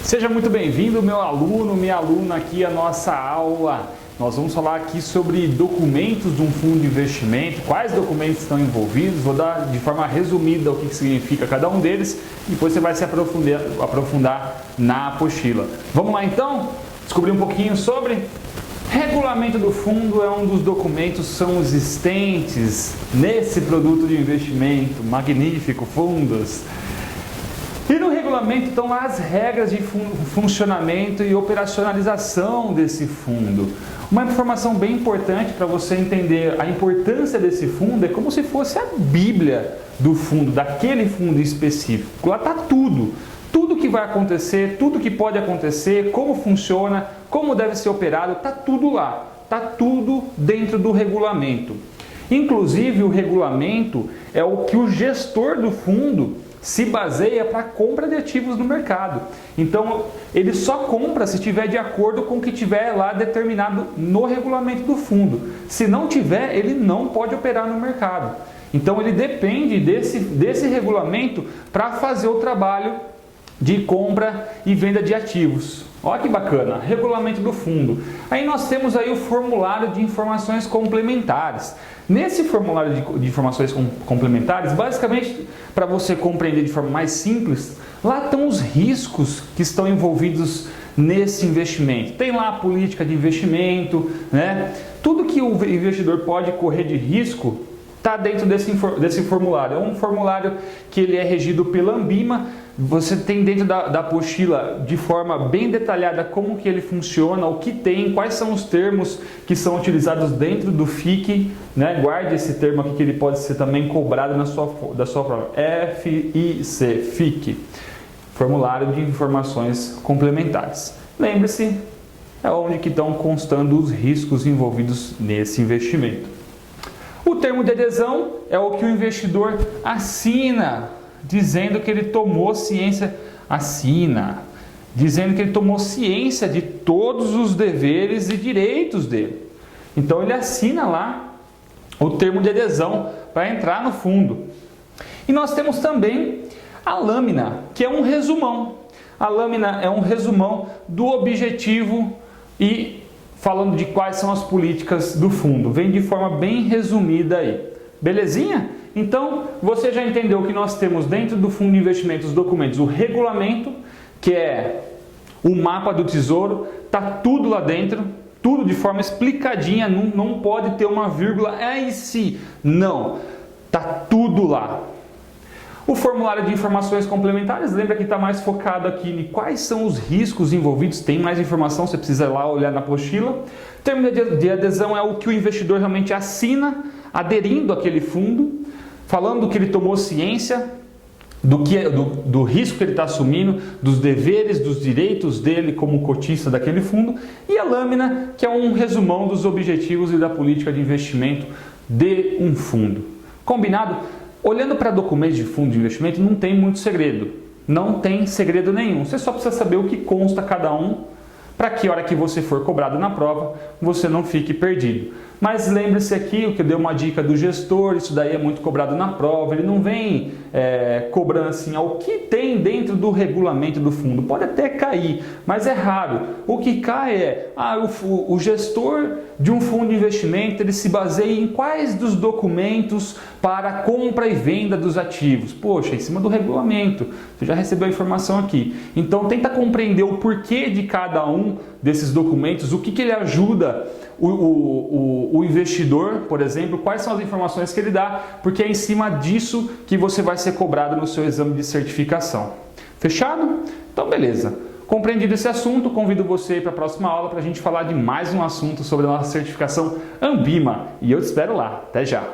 Seja muito bem-vindo, meu aluno, minha aluna, aqui à nossa aula. Nós vamos falar aqui sobre documentos de um fundo de investimento, quais documentos estão envolvidos, vou dar de forma resumida o que significa cada um deles e depois você vai se aprofundar na apostila. Vamos lá então? Descobrir um pouquinho sobre? Regulamento do fundo é um dos documentos que são existentes nesse produto de investimento magnífico, fundos. E no regulamento estão lá as regras de funcionamento e operacionalização desse fundo. Uma informação bem importante para você entender a importância desse fundo é como se fosse a Bíblia do fundo, daquele fundo específico. Lá está tudo. Tudo que vai acontecer, tudo que pode acontecer, como funciona, como deve ser operado, está tudo lá. Está tudo dentro do regulamento. Inclusive, o regulamento é o que o gestor do fundo se baseia para a compra de ativos no mercado. Então, ele só compra se estiver de acordo com o que tiver lá determinado no regulamento do fundo. Se não tiver, ele não pode operar no mercado. Então, ele depende desse regulamento para fazer o trabalho de compra e venda de ativos. Olha que bacana, regulamento do fundo. Aí nós temos aí o formulário de informações complementares. Nesse formulário de informações complementares, basicamente, para você compreender de forma mais simples, lá estão os riscos que estão envolvidos nesse investimento. Tem lá a política de investimento, né? Tudo que o investidor pode correr de risco está dentro desse formulário. É um formulário que ele é regido pela Anbima. Você tem dentro da apostila de forma bem detalhada como que ele funciona, o que tem, quais são os termos que são utilizados dentro do FIC, né? Guarde esse termo aqui que ele pode ser também cobrado da sua prova. FIC, FIC, Formulário de Informações Complementares. Lembre-se, é onde que estão constando os riscos envolvidos nesse investimento. O termo de adesão é o que o investidor assina, dizendo que ele tomou ciência, dizendo que ele tomou ciência de todos os deveres e direitos dele. Então ele assina lá o termo de adesão para entrar no fundo. E nós temos também a lâmina, que é um resumão. A lâmina é um resumão do objetivo e falando de quais são as políticas do fundo. Vem de forma bem resumida aí. Belezinha? Então, você já entendeu que nós temos dentro do fundo de investimento os documentos, o regulamento, que é o mapa do tesouro, está tudo lá dentro, tudo de forma explicadinha, não pode ter uma vírgula, aí sim, não, está tudo lá. O formulário de informações complementares, lembra que está mais focado aqui em quais são os riscos envolvidos, tem mais informação, você precisa ir lá olhar na apostila. Termo de adesão é o que o investidor realmente assina, aderindo àquele fundo, falando que ele tomou ciência do risco que ele está assumindo, dos deveres, dos direitos dele como cotista daquele fundo. E a lâmina, que é um resumão dos objetivos e da política de investimento de um fundo. Combinado? Olhando para documentos de fundo de investimento, não tem muito segredo. Não tem segredo nenhum. Você só precisa saber o que consta cada um, para que a hora que você for cobrado na prova, você não fique perdido. Mas lembre-se aqui, o que eu dei uma dica do gestor, isso daí é muito cobrado na prova, ele não vem cobrando assim, o que tem dentro do regulamento do fundo. Pode até cair, mas é raro. O que cai é, o gestor de um fundo de investimento, ele se baseia em quais dos documentos para compra e venda dos ativos. Poxa, em cima do regulamento, você já recebeu a informação aqui. Então tenta compreender o porquê de cada um desses documentos, o que ele ajuda o investidor, por exemplo, quais são as informações que ele dá, porque é em cima disso que você vai ser cobrado no seu exame de certificação. Fechado? Então beleza. Compreendido esse assunto, convido você para a próxima aula para a gente falar de mais um assunto sobre a nossa certificação Anbima. E eu te espero lá. Até já!